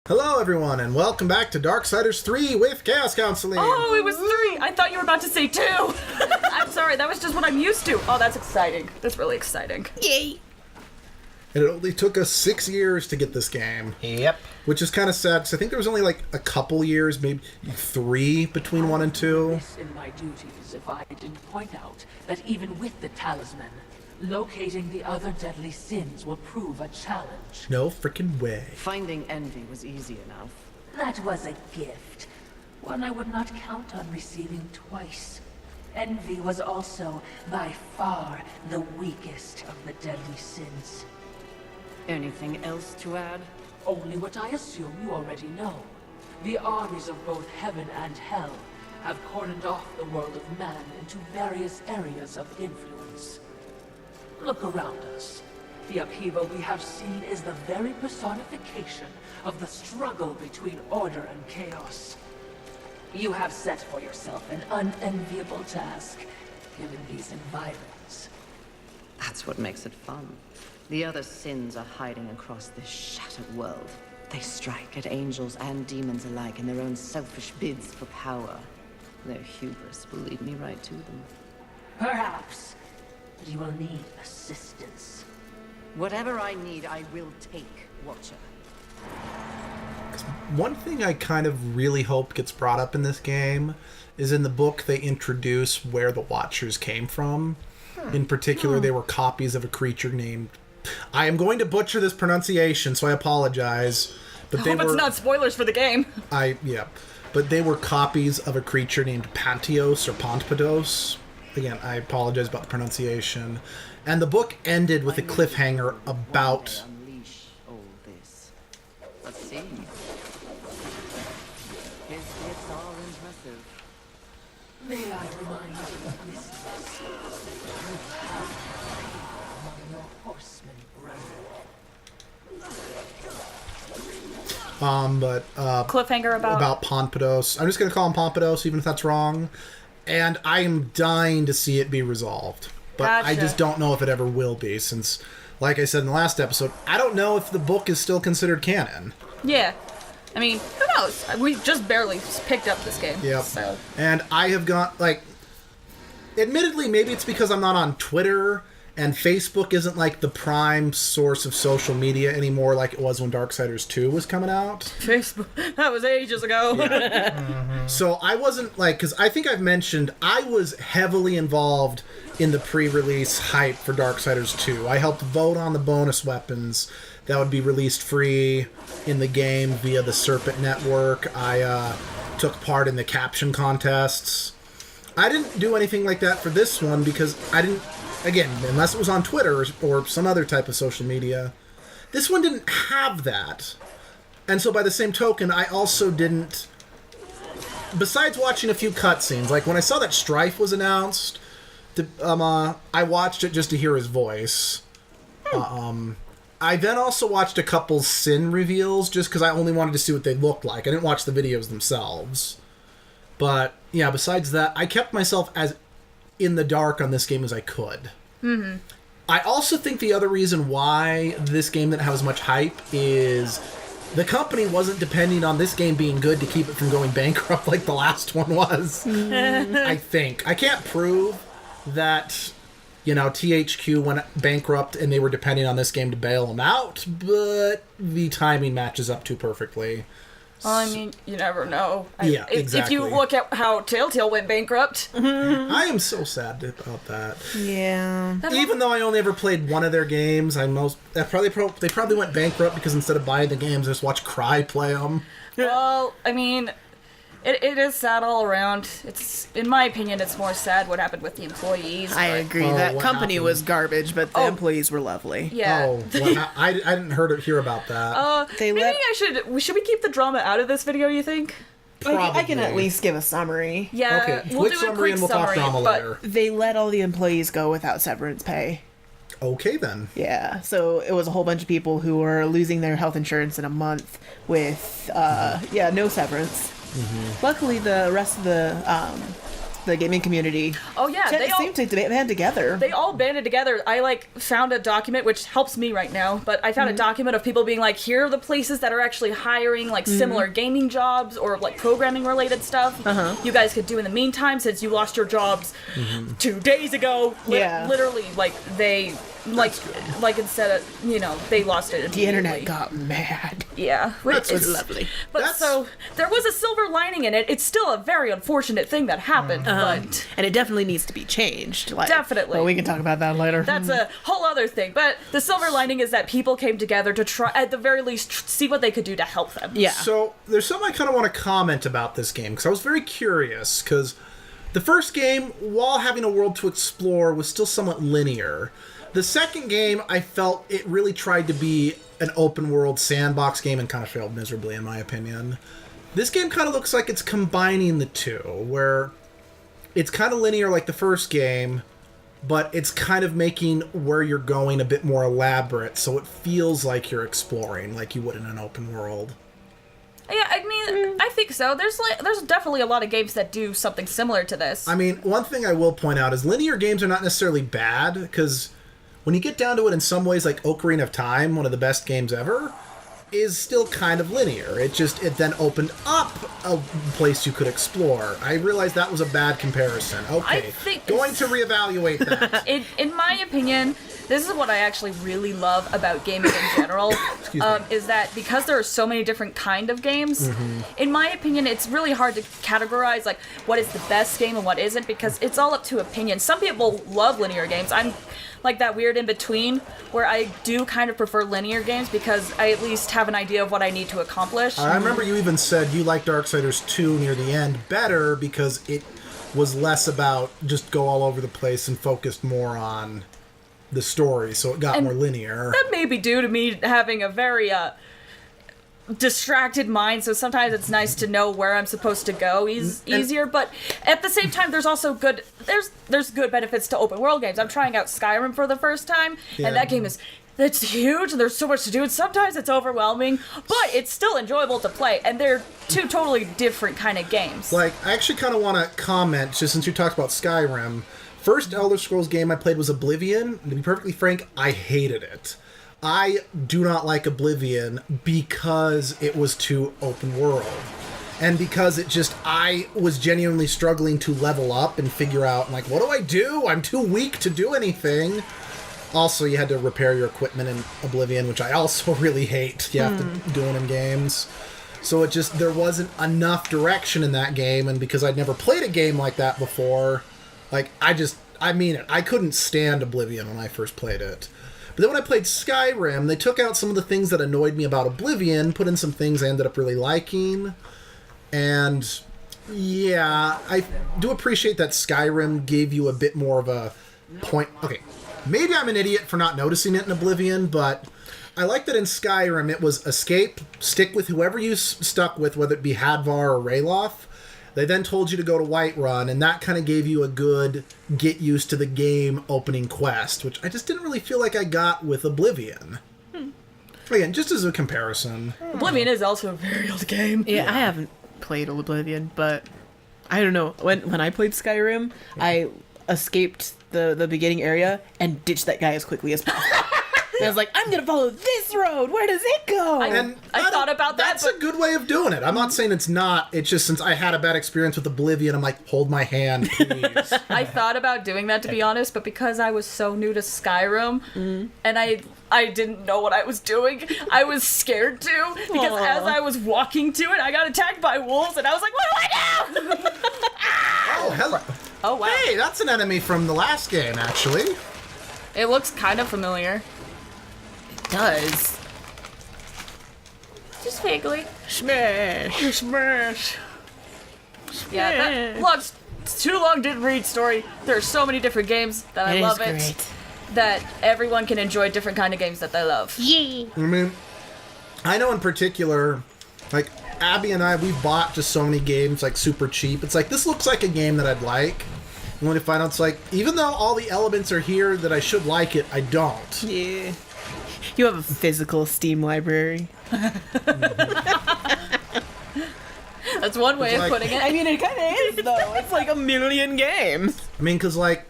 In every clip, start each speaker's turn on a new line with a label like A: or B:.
A: Hello, everyone, and welcome back to Darksiders 3 with Chaos Counseling.
B: Oh, it was 3! I thought you were about to say 2! I'm sorry, that was just what I'm used to. Oh, that's exciting. That's really exciting.
C: Yay!
A: And it only took us 6 years to get this game.
D: Yep.
A: Which is kind of sad, because I think there was only like a couple years, maybe 3 between 1 and 2.
E: This in my duties if I didn't point out that even with the talisman, locating the other deadly sins will prove a challenge.
A: No freaking way.
C: Finding envy was easy enough.
E: That was a gift. One I would not count on receiving twice. Envy was also, by far, the weakest of the deadly sins.
C: Anything else to add?
E: Only what I assume you already know. The armies of both heaven and hell have cordoned off the world of man into various areas of influence. Look around us. The upheaval we have seen is the very personification of the struggle between order and chaos. You have set for yourself an unenviable task, given these environs.
C: That's what makes it fun. The other sins are hiding across this shattered world. They strike at angels and demons alike in their own selfish bids for power. Their hubris will lead me right to them.
E: Perhaps, but you will need assistance.
C: Whatever I need, I will take, Watcher.
A: One thing I kind of really hope gets brought up in this game is in the book they introduce where the Watchers came from. In particular, they were copies of a creature named... I am going to butcher this pronunciation, so I apologize. But
B: I
A: they
B: hope it's not spoilers for the game.
A: But they were copies of a creature named Pantios or Pontpados. Again, I apologize about the pronunciation. And the book ended with a cliffhanger about...
C: Unleash all this. Let's see. His gifts are impressive.
E: May I remind you, listeners, you have among your horsemen brethren.
B: Cliffhanger
A: About Pontpados. I'm just going to call him Pontpados, even if that's wrong. And I am dying to see it be resolved. But I
B: Gotcha.
A: just don't know if it ever will be, since, like I said in the last episode, I don't know if the book is still considered canon.
B: Yeah. I mean, who knows? We just barely picked up this game.
A: Yep.
B: So.
A: And I have got, like... Admittedly, maybe it's because I'm not on Twitter, and Facebook isn't, like, the prime source of social media anymore like it was when Darksiders 2 was coming out.
B: Facebook. That was ages ago.
A: So I wasn't, like... Because I think I've mentioned I was heavily involved in the pre-release hype for Darksiders 2. I helped vote on the bonus weapons that would be released free in the game via the Serpent Network. I took part in the caption contests. I didn't do anything like that for this one because I didn't... Again, unless it was on Twitter or some other type of social media. This one didn't have that. And so by the same token, I also didn't... Besides watching a few cutscenes, like when I saw that Strife was announced... I watched it just to hear his voice. I then also watched a couple Sin reveals just because I only wanted to see what they looked like. I didn't watch the videos themselves. But, yeah, besides that, I kept myself as in the dark on this game as I could. Mm-hmm. I also think the other reason why this game didn't have as much hype is the company wasn't depending on this game being good to keep it from going bankrupt like the last one was. I think. I can't prove that, you know, THQ went bankrupt and they were depending on this game to bail them out, but the timing matches up too perfectly.
B: Well, I mean, you never know.
A: Exactly.
B: If you look at how Telltale went bankrupt.
A: I am so sad about that.
D: Yeah.
A: Even though I only ever played one of their games, they probably went bankrupt because instead of buying the games, I just watched Cry play them.
B: Well, I mean, it is sad all around. It's, in my opinion, it's more sad what happened with the employees.
D: I
B: but-
D: agree.
A: Oh,
D: That
A: what
D: company
A: happened?
D: was garbage, but the
B: Oh.
D: employees were lovely.
B: Yeah.
A: Oh, well, I didn't hear about that.
D: They
B: Maybe
D: let-
B: should we keep the drama out of this video, you think?
D: I can at
A: Probably.
D: least give a summary.
B: Yeah,
A: Okay,
B: we'll
A: quick
B: do a
A: summary
B: quick
A: and we'll talk
B: summary,
A: drama
B: but
A: later.
D: They let all the employees go without severance pay.
A: Okay, then.
D: Yeah, so it was a whole bunch of people who were losing their health insurance in a month with, no severance. Luckily, the rest of the the gaming community.
B: Oh yeah, they all
D: seem to band together.
B: They all banded together. I found a document which helps me right now, but I found a document of people being like, here are the places that are actually hiring similar gaming jobs or programming related stuff. You guys could do in the meantime since you lost your jobs 2 days ago. Literally, they instead of they lost it.
D: The internet got mad.
B: Yeah,
D: It's lovely.
B: But so there was a silver lining in it. It's still a very unfortunate thing that happened, but
D: And it definitely needs to be changed.
B: Definitely.
D: Well, we can talk about that later.
B: that's a whole other thing. But the silver lining is that people came together to try, at the very least, see what they could do to help them.
D: Yeah.
A: So there's something I kind of want to comment about this game, because I was very curious, because the first game, while having a world to explore, was still somewhat linear. The second game, I felt it really tried to be an open world sandbox game and kind of failed miserably, in my opinion. This game kind of looks like it's combining the two, where it's kind of linear like the first game, but it's kind of making where you're going a bit more elaborate, so it feels like you're exploring like you would in an open world.
B: Yeah, I mean, I think so. There's definitely a lot of games that do something similar to this.
A: I mean, one thing I will point out is linear games are not necessarily bad, because when you get down to it, in some ways, like Ocarina of Time, one of the best games ever, is still kind of linear. It then opened up a place you could explore. I realized that was a bad comparison. Okay, going to reevaluate that.
B: In my opinion, this is what I actually really love about gaming in general, is that because there are so many different kind of games, in my opinion, it's really hard to categorize what is the best game and what isn't, because it's all up to opinion. Some people love linear games. I'm like that weird in between where I do kind of prefer linear games because I at least have an idea of what I need to accomplish.
A: I remember you even said you liked Darksiders 2 near the end better because it was less about just go all over the place and focused more on the story, so it got more linear.
B: That may be due to me having a very distracted mind, so sometimes it's nice to know where I'm supposed to go easier, but at the same time there's also good benefits to open world games. I'm trying out Skyrim for the first time, and that game it's huge and there's so much to do, and sometimes it's overwhelming, but it's still enjoyable to play, and they're two totally different kind of games.
A: I actually kind of want to comment, just since you talked about Skyrim. First Elder Scrolls game I played was Oblivion. To be perfectly frank, I hated it. I do not like Oblivion because it was too open world. And because I was genuinely struggling to level up and figure out, what do I do? I'm too weak to do anything. Also, you had to repair your equipment in Oblivion, which I also really hate. You have to do it in games. So there wasn't enough direction in that game, and because I'd never played a game like that before, I couldn't stand Oblivion when I first played it. But then when I played Skyrim, they took out some of the things that annoyed me about Oblivion, put in some things I ended up really liking, and yeah, I do appreciate that Skyrim gave you a bit more of a point. Okay, maybe I'm an idiot for not noticing it in Oblivion, but I like that in Skyrim it was escape, stick with whoever you stuck with, whether it be Hadvar or Rayloth. They then told you to go to Whiterun, and that kind of gave you a good get used to the game opening quest, which I just didn't really feel like I got with Oblivion. Again, just as a comparison.
B: Oblivion is also a very old game.
D: Yeah, I haven't played Oblivion, but I don't know. When I played Skyrim, I escaped the beginning area and ditched that guy as quickly as possible. And I was like, I'm going to follow this road. Where does it go?
B: I thought about that.
A: That's a good way of doing it. I'm not saying it's not. It's just since I had a bad experience with Oblivion, I'm like, hold my hand, please.
B: I thought about doing that, to be honest, but because I was so new to Skyrim, and I didn't know what I was doing, I was scared to, because as I was walking to it, I got attacked by wolves, and I was like, what do I do?
A: Oh, hello.
B: Oh, wow.
A: Hey, that's an enemy from the last game, actually.
B: It looks kind of familiar.
D: Does.
B: Just vaguely.
D: Smash.
B: Smash. Yeah, that too long didn't read story. There are so many different games that I love it.
D: Great.
B: That everyone can enjoy different kind of games that they love.
D: Yay.
A: I mean, I know in particular, Abby and I, we bought just so many games, super cheap. It's this looks like a game that I'd like. And when you find out, it's even though all the elements are here that I should like it, I don't.
D: Yeah. You have a physical Steam library.
B: That's one way of
A: like-
B: putting it.
D: I mean, it kind of is, though. It's like a million games.
A: I mean, because, like,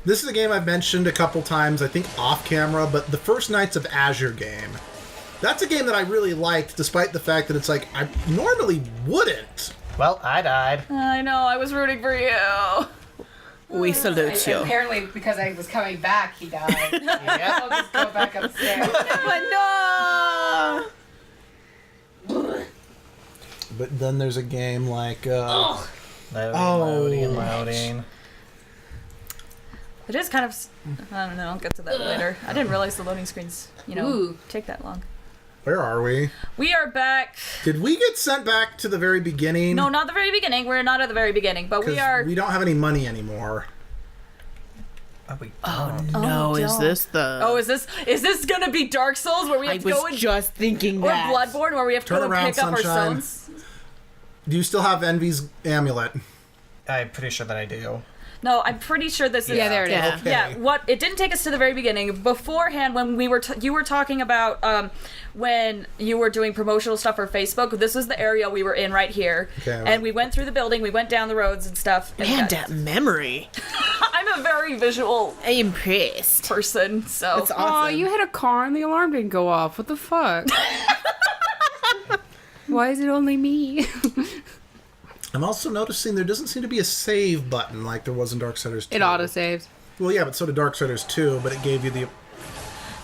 A: this is a game I've mentioned a couple times, I think off camera, but the First Knights of Azure game. That's a game that I really liked, despite the fact that it's like, I normally wouldn't.
F: Well, I died.
B: I know, I was rooting for you.
D: We salute you.
G: Apparently, because I was coming back, he died. I'll just go back upstairs.
D: Oh,
A: But then there's a game like,
F: Loading.
B: It is kind of. I don't know. I'll get to that later. I didn't realize the loading screens, take that long.
A: where are we?
B: We are back.
A: Did we get sent back to the very beginning?
B: No, not the very beginning. We're not at the very beginning, but we
A: 'Cause
B: are.
A: We don't have any money anymore.
D: no, is
B: don't.
D: this the...
B: Oh, is this gonna be Dark Souls where we have
D: I
B: to go
D: was
B: and
D: just thinking
B: or
D: that.
B: Bloodborne where we have to
A: Turn
B: go and
A: around,
B: pick up our
A: sunshine.
B: stones?
A: Do you still have Envy's amulet?
F: I'm pretty sure that I do.
B: No, I'm pretty sure this is.
G: Yeah, there it is.
D: Yeah.
A: Okay.
B: Yeah, what it didn't take us to the very beginning. Beforehand, when we were you were talking about when you were doing promotional stuff for Facebook. This was the area we were in right here,
A: Okay.
B: and we went through the building. We went down the roads and stuff. And
D: Man, that memory.
B: I'm a very visual
D: I'm impressed.
B: person, so
D: That's
G: Oh,
D: awesome.
G: you hit a car and the alarm didn't go off. What the fuck? Why is it only me?
A: I'm also noticing there doesn't seem to be a save button like there was in Darksiders 2.
G: It autosaves.
A: Well, yeah, but so did Darksiders 2, but it gave you the...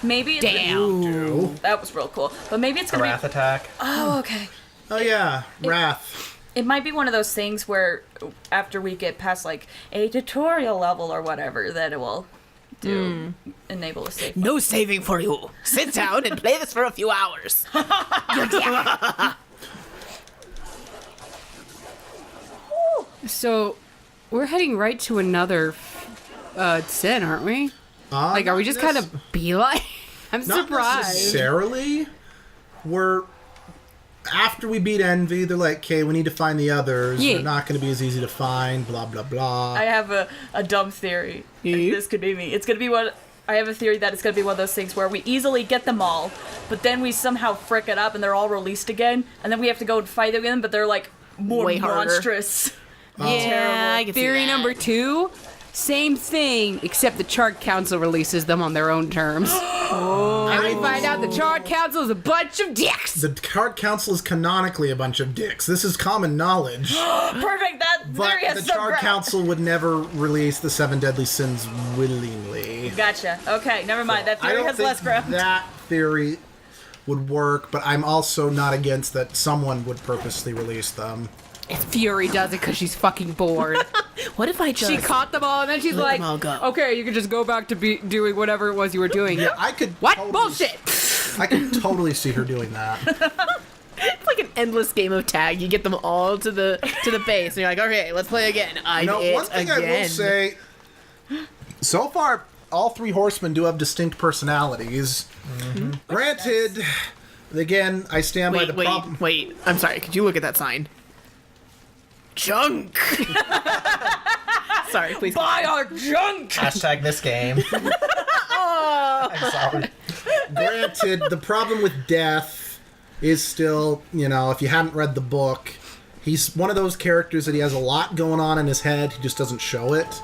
B: maybe it's
A: Ooh.
B: that was real cool. But maybe it's
F: A
B: gonna
F: wrath
B: be.
F: attack.
B: Oh, okay.
A: Oh, yeah, Wrath.
B: It might be one of those things where after we get past like a tutorial level or whatever, that it will enable a save.
D: No saving for you. Sit down and play this for a few hours.
G: So, we're heading right to another sin, aren't we? Like, are we just kind of beeline? I'm
A: Not
G: surprised.
A: necessarily. We're... After we beat Envy, they're like, okay, we need to find the others.
G: Yeah.
A: They're not going to be as easy to find, blah, blah, blah.
B: I have a dumb theory.
D: Yeah?
B: This could be me. It's gonna be what I have a theory that it's gonna be one of those things where we easily get them all, but then we somehow frick it up and they're all released again, and then we have to go and fight them again, but they're like more
D: Way harder.
B: monstrous.
D: Yeah, I can see
G: Theory
D: that.
G: number 2, same thing, except the Chart Council releases them on their own terms. And we find out the Chart Council is a bunch of dicks.
A: The Card Council is canonically a bunch of dicks. This is common knowledge.
B: Perfect. That
A: But
B: theory has
A: the
B: some
A: Card
B: ground.
A: Council would never release the 7 Deadly Sins willingly.
B: Gotcha. Okay, never mind. That
A: I
B: theory
A: don't
B: has
A: think
B: less ground.
A: that theory would work, but I'm also not against that someone would purposely release them.
G: Fury does it because she's fucking bored.
D: What if I just...
G: She caught them all, and then she's
D: Let
G: like,
D: them all go.
G: okay, you can just go back to be doing whatever it was you were doing.
A: Yeah, I could
G: What?
A: totally-
G: Bullshit!
A: I could totally see her doing that.
D: It's like an endless game of tag. You get them all to the base, and you're like, okay, let's play again.
A: You know, one thing I will say, so far, all 3 horsemen do have distinct personalities.
D: Mm-hmm.
A: Granted, again, I stand by the problem.
D: Wait. I'm sorry. Could you look at that sign? Junk. Sorry, please.
B: Buy our junk.
F: Hashtag this game. I'm sorry.
A: Granted, the problem with Death is still, if you hadn't read the book, he's one of those characters that he has a lot going on in his head, he just doesn't show it.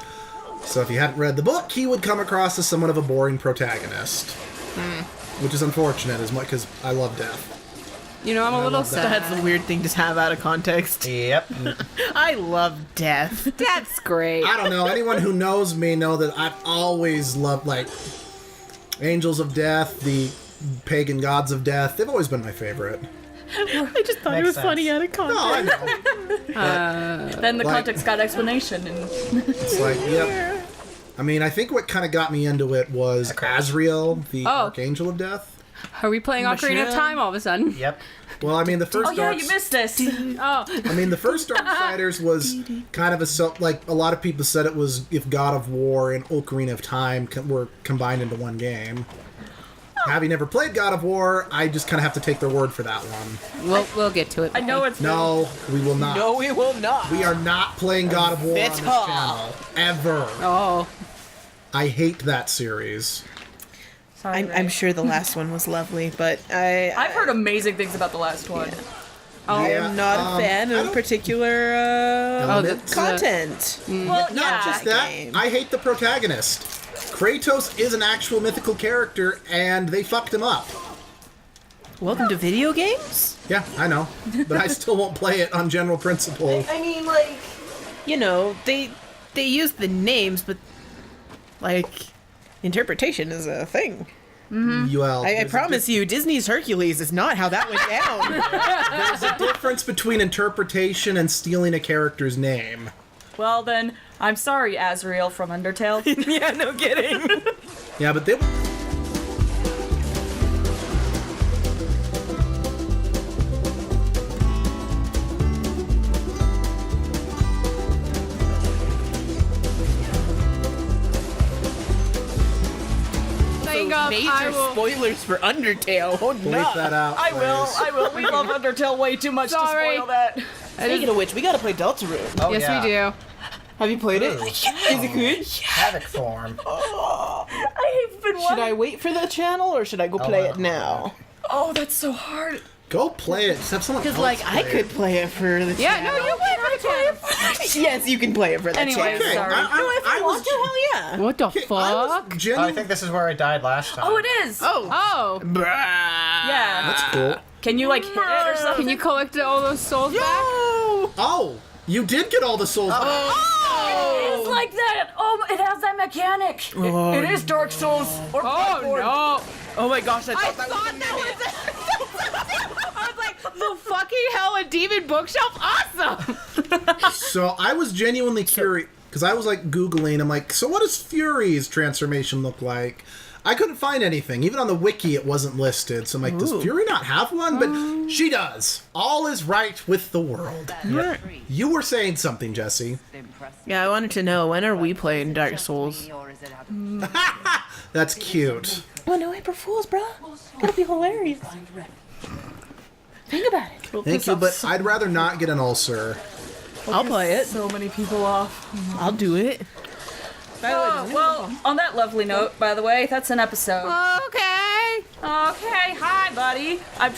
A: So if you hadn't read the book, he would come across as somewhat of a boring protagonist. Which is unfortunate, as much because I love Death.
G: You know, I'm a little
A: love that.
G: sad.
D: That's a weird thing to have out of context.
F: Yep.
D: I love death.
G: That's great.
A: I don't know, anyone who knows me know that I've always loved, Angels of Death, the pagan gods of death. They've always been my favorite.
D: I just thought
F: Makes
D: it was
F: sense.
D: funny out of context.
A: No, I know.
B: Then the
A: Like-
B: context got explanation, and
A: It's like, yep. I mean, I think what kind of got me into it was Azrael, the Archangel of Death.
G: Are we playing Ocarina of Time all of a sudden?
F: Yep.
A: Well, I mean, the first
B: oh yeah, you missed this.
G: Oh,
A: the first Darksiders was kind of a lot of people said it was if God of War and Ocarina of Time were combined into one game. Having never played God of War, I just kind of have to take their word for that one.
G: we'll get to it.
B: I know it's
A: No, we will not.
D: No, we will not.
A: We are not playing God of War on this
D: Bitter.
A: channel. Ever.
G: Oh,
A: I hate that series.
B: Sorry,
D: I'm
B: Ray.
D: sure the last one was lovely, but
B: I've heard amazing things about the last one.
D: I
A: Yeah,
D: am not a fan
A: I
D: of
A: don't-
D: particular
A: Elements.
D: content.
B: Well,
A: Not
B: yeah.
A: just that,
D: game.
A: I hate the protagonist. Kratos is an actual mythical character, and they fucked him up.
D: Welcome to video games?
A: Yeah, I know, but I still won't play it on general principle.
D: I mean, like, you know, they use the names, but like, interpretation is a thing.
A: Well,
D: I
A: there's a
D: promise you, Disney's Hercules is not how that went down.
A: There's a difference between interpretation and stealing a character's name.
B: Well then, I'm sorry, Azrael from Undertale.
D: Yeah, no kidding.
A: Yeah, but they.
G: Saying I
D: Major
G: will.
D: spoilers for Undertale. Oh
A: Bleep
D: no.
A: that out.
B: I will.
A: please.
B: I will. We love Undertale way too much
G: Sorry.
B: to spoil that.
D: Speaking of which, we gotta play Deltarune.
F: Oh,
G: Yes,
F: yeah.
G: we do.
D: Have you played it?
F: Ooh.
D: Is it good?
F: Havoc form.
B: I've been
D: Should I wait for the channel or should I go play it now?
B: Oh, that's so hard.
A: Go play it. Just have someone
D: Because,
A: else
D: like, I
A: play
D: could
A: it.
D: play it for the
G: Yeah,
D: channel.
G: no, you wait for the channel.
D: Yes, you can play it for the
B: Anyway,
D: channel.
A: Okay,
B: sorry.
A: I was
D: Want to? Hell yeah.
G: What the
A: okay, I was
G: fuck?
F: Oh, I
A: genuinely.
F: think this is where I died last time.
B: Oh, it is.
G: Oh,
B: Yeah.
A: That's cool.
B: Can you like hit it or something?
G: can you collect all those souls back?
A: Oh, you did get all the souls.
B: It's like that. Oh, it has that mechanic. It is Dark Souls or
G: Oh
B: Bloodborne.
G: no!
D: Oh my gosh, I
G: I
D: thought that
G: thought
D: was
G: that was. I was like, the fucking hell, a demon bookshelf, awesome!
A: So I was genuinely curious because I was like Googling. I'm like, so what does Fury's transformation look like? I couldn't find anything. Even on the wiki, it wasn't listed. So I'm like, does Fury not have one? But she does. All is right with the world. You were saying something, Jesse.
D: Yeah, I wanted to know, when are we playing Dark Souls?
A: That's cute.
D: Oh, no April Fools, bro. That'd be hilarious. Think about it.
A: Thank you, but I'd rather not get an ulcer.
D: I'll play it.
B: So many people off.
D: I'll do it.
B: Oh, well, on that lovely note, by the way, that's an episode.
G: Okay.
B: Okay, hi, buddy. I'm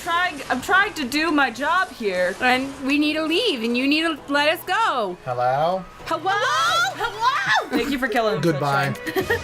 B: trying to do my job here.
G: And we need to leave, and you need to let us go.
F: Hello?
G: Hello? Hello?
B: Thank you for killing him.
A: Goodbye.
B: Sunshine.